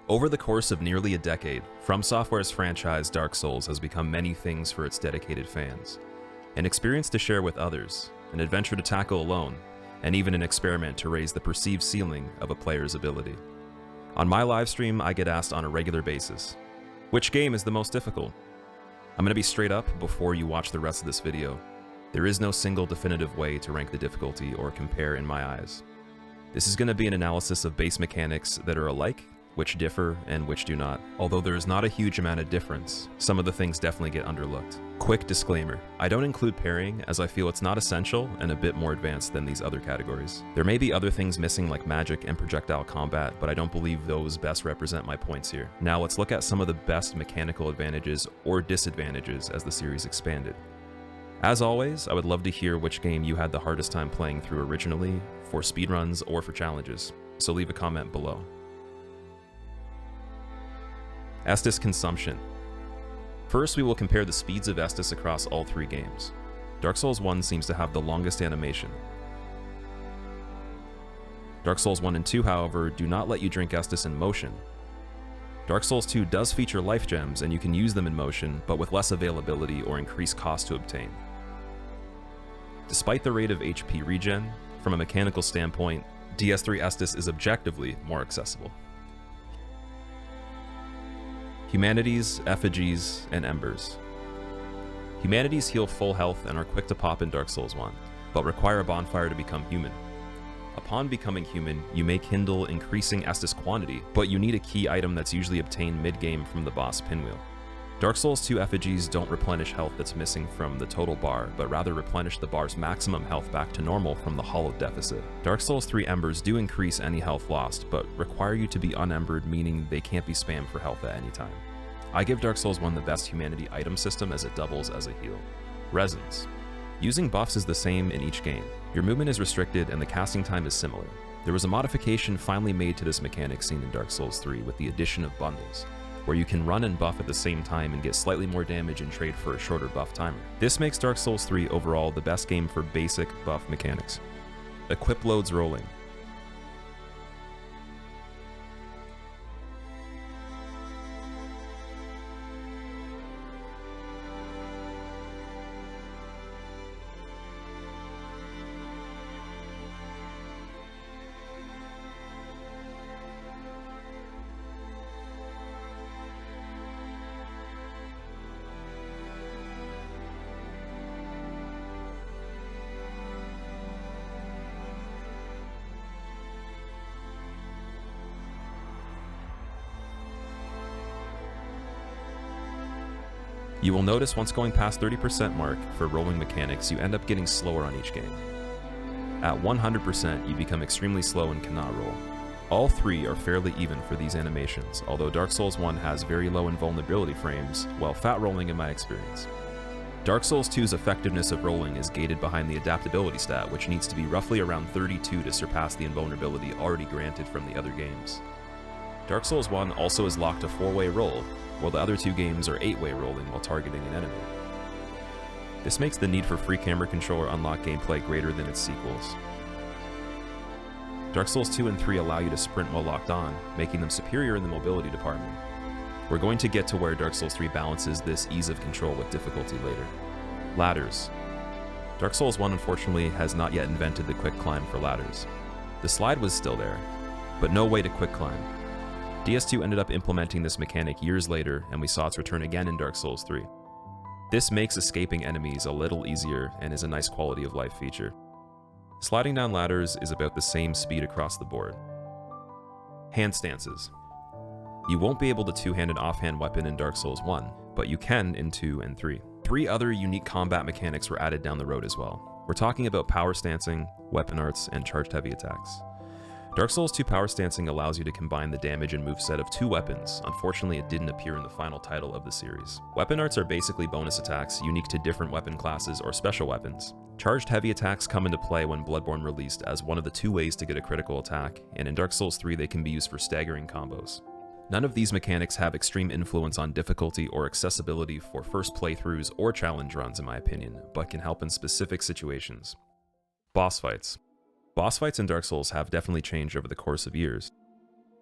Over the course of nearly a decade, From Software's franchise Dark Souls has become many things for its dedicated fans. An experience to share with others, an adventure to tackle alone, and even an experiment to raise the perceived ceiling of a player's ability. On my livestream, I get asked on a regular basis, which game is the most difficult? I'm going to be straight up before you watch the rest of this video. There is no single definitive way to rank the difficulty or compare in my eyes. This is going to be an analysis of base mechanics that are alike, which differ, and which do not. Although there is not a huge amount of difference, some of the things definitely get underlooked. Quick disclaimer, I don't include parrying as I feel it's not essential and a bit more advanced than these other categories. There may be other things missing like magic and projectile combat, but I don't believe those best represent my points here. Now let's look at some of the best mechanical advantages or disadvantages as the series expanded. As always, I would love to hear which game you had the hardest time playing through originally, for speedruns or for challenges, so leave a comment below. Estus consumption. First, we will compare the speeds of Estus across all three games. Dark Souls 1 seems to have the longest animation. Dark Souls 1 and 2, however, do not let you drink Estus in motion. Dark Souls 2 does feature life gems, and you can use them in motion, but with less availability or increased cost to obtain. Despite the rate of HP regen, from a mechanical standpoint, DS3 Estus is objectively more accessible. Humanities, Effigies, and Embers. Humanities heal full health and are quick to pop in Dark Souls 1, but require a bonfire to become human. Upon becoming human, you may kindle increasing Estus quantity, but you need a key item that's usually obtained mid-game from the boss pinwheel. Dark Souls 2 Effigies don't replenish health that's missing from the total bar, but rather replenish the bar's maximum health back to normal from the hollowed deficit. Dark Souls 3 Embers do increase any health lost, but require you to be unembered, meaning they can't be spammed for health at any time. I give Dark Souls 1 the best humanity item system as it doubles as a heal. Resins. Using buffs is the same in each game. Your movement is restricted and the casting time is similar. There was a modification finally made to this mechanic seen in Dark Souls 3 with the addition of bundles, where you can run and buff at the same time and get slightly more damage and trade for a shorter buff timer. This makes Dark Souls 3 overall the best game for basic buff mechanics. Equip loads rolling. You will notice once going past 30% mark for rolling mechanics, you end up getting slower on each game. At 100%, you become extremely slow and cannot roll. All three are fairly even for these animations, although Dark Souls 1 has very low invulnerability frames, while fat rolling in my experience. Dark Souls 2's effectiveness of rolling is gated behind the adaptability stat, which needs to be roughly around 32 to surpass the invulnerability already granted from the other games. Dark Souls 1 also is locked to 4-way roll, while the other two games are 8-way rolling while targeting an enemy. This makes the need for free camera control or unlock gameplay greater than its sequels. Dark Souls 2 and 3 allow you to sprint while locked on, making them superior in the mobility department. We're going to get to where Dark Souls 3 balances this ease of control with difficulty later. Ladders. Dark Souls 1 unfortunately has not yet invented the quick climb for ladders. The slide was still there, but no way to quick climb. DS2 ended up implementing this mechanic years later, and we saw its return again in Dark Souls 3. This makes escaping enemies a little easier and is a nice quality of life feature. Sliding down ladders is about the same speed across the board. Hand stances. You won't be able to two-hand an offhand weapon in Dark Souls 1, but you can in 2 and 3. 3 other unique combat mechanics were added down the road as well. We're talking about power stancing, weapon arts, and charged heavy attacks. Dark Souls 2 power stancing allows you to combine the damage and moveset of 2 weapons. Unfortunately, it didn't appear in the final title of the series. Weapon arts are basically bonus attacks unique to different weapon classes or special weapons. Charged heavy attacks come into play when Bloodborne released as one of the 2 ways to get a critical attack, and in Dark Souls 3 they can be used for staggering combos. None of these mechanics have extreme influence on difficulty or accessibility for first playthroughs or challenge runs in my opinion, but can help in specific situations. Boss fights. Boss fights in Dark Souls have definitely changed over the course of years.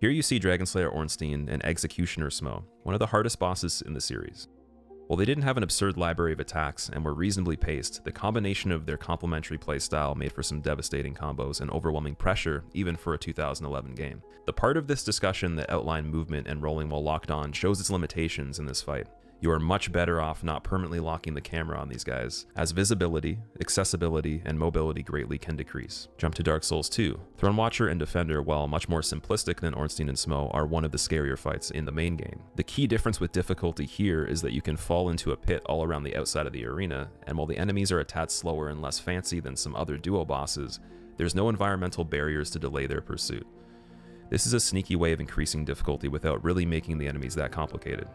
Here you see Dragonslayer Ornstein and Executioner Smo, one of the hardest bosses in the series. While they didn't have an absurd library of attacks and were reasonably paced, the combination of their complementary playstyle made for some devastating combos and overwhelming pressure, even for a 2011 game. The part of this discussion that outlined movement and rolling while locked on shows its limitations in this fight. You are much better off not permanently locking the camera on these guys, as visibility, accessibility, and mobility greatly can decrease. Jump to Dark Souls 2. Throne Watcher and Defender, while much more simplistic than Ornstein and Smo, are one of the scarier fights in the main game. The key difference with difficulty here is that you can fall into a pit all around the outside of the arena, and while the enemies are a tad slower and less fancy than some other duo bosses, there's no environmental barriers to delay their pursuit. This is a sneaky way of increasing difficulty without really making the enemies that complicated.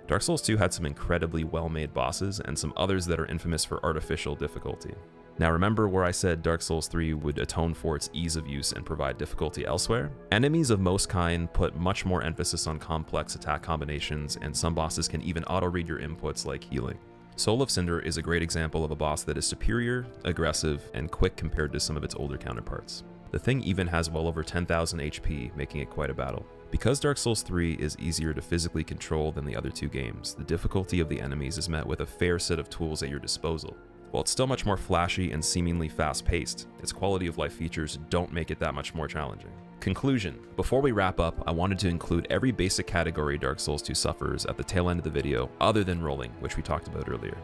Dark Souls 2 had some incredibly well-made bosses and some others that are infamous for artificial difficulty. Now remember where I said Dark Souls 3 would atone for its ease of use and provide difficulty elsewhere? Enemies of most kind put much more emphasis on complex attack combinations, and some bosses can even auto-read your inputs like healing. Soul of Cinder is a great example of a boss that is superior, aggressive, and quick compared to some of its older counterparts. The thing even has well over 10,000 HP, making it quite a battle. Because Dark Souls 3 is easier to physically control than the other two games, the difficulty of the enemies is met with a fair set of tools at your disposal. While it's still much more flashy and seemingly fast-paced, its quality of life features don't make it that much more challenging. Conclusion. Before we wrap up, I wanted to include every basic category Dark Souls 2 suffers at the tail end of the video, other than rolling, which we talked about earlier.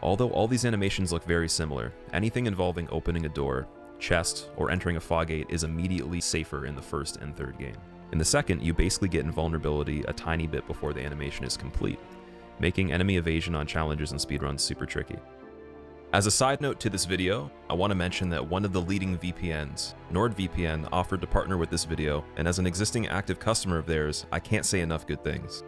Although all these animations look very similar, anything involving opening a door, chest, or entering a fog gate is immediately safer in the first and third game. In the second, you basically get invulnerability a tiny bit before the animation is complete, making enemy evasion on challenges and speedruns super tricky. As a side note to this video, I want to mention that one of the leading VPNs, NordVPN, offered to partner with this video, and as an existing active customer of theirs, I can't say enough good things.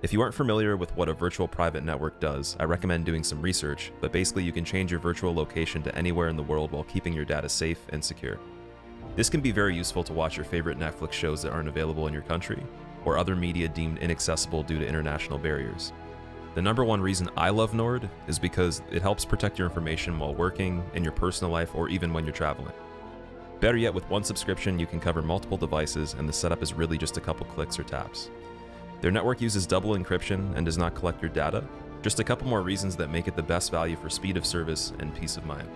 If you aren't familiar with what a virtual private network does, I recommend doing some research, but basically you can change your virtual location to anywhere in the world while keeping your data safe and secure. This can be very useful to watch your favorite Netflix shows that aren't available in your country, or other media deemed inaccessible due to international barriers. The number one reason I love Nord is because it helps protect your information while working, in your personal life, or even when you're traveling. Better yet, with one subscription, you can cover multiple devices, and the setup is really just a couple clicks or taps. Their network uses double encryption and does not collect your data. Just a couple more reasons that make it the best value for speed of service and peace of mind.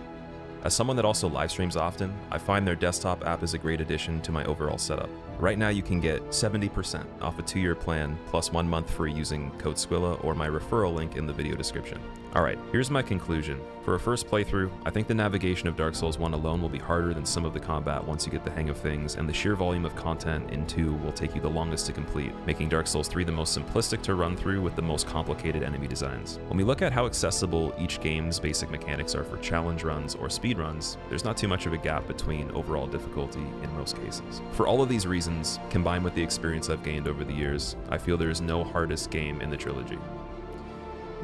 As someone that also live streams often, I find their desktop app is a great addition to my overall setup. Right now you can get 70% off a 2-year plan plus 1 month free using code Squilla or my referral link in the video description. Alright, here's my conclusion. For a first playthrough, I think the navigation of Dark Souls 1 alone will be harder than some of the combat once you get the hang of things, and the sheer volume of content in 2 will take you the longest to complete, making Dark Souls 3 the most simplistic to run through with the most complicated enemy designs. When we look at how accessible each game's basic mechanics are for challenge runs or speed runs, there's not too much of a gap between overall difficulty in most cases. For all of these reasons, combined with the experience I've gained over the years, I feel there is no hardest game in the trilogy.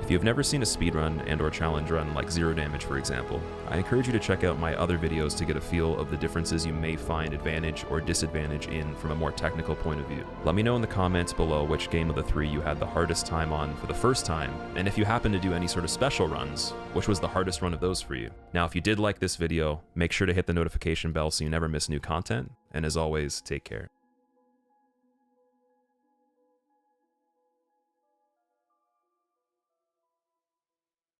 If you've never seen a speedrun and or challenge run like Zero Damage for example, I encourage you to check out my other videos to get a feel of the differences you may find advantage or disadvantage in from a more technical point of view. Let me know in the comments below which game of the 3 you had the hardest time on for the first time, and if you happen to do any sort of special runs, which was the hardest run of those for you. Now if you did like this video, make sure to hit the notification bell so you never miss new content, and as always, take care.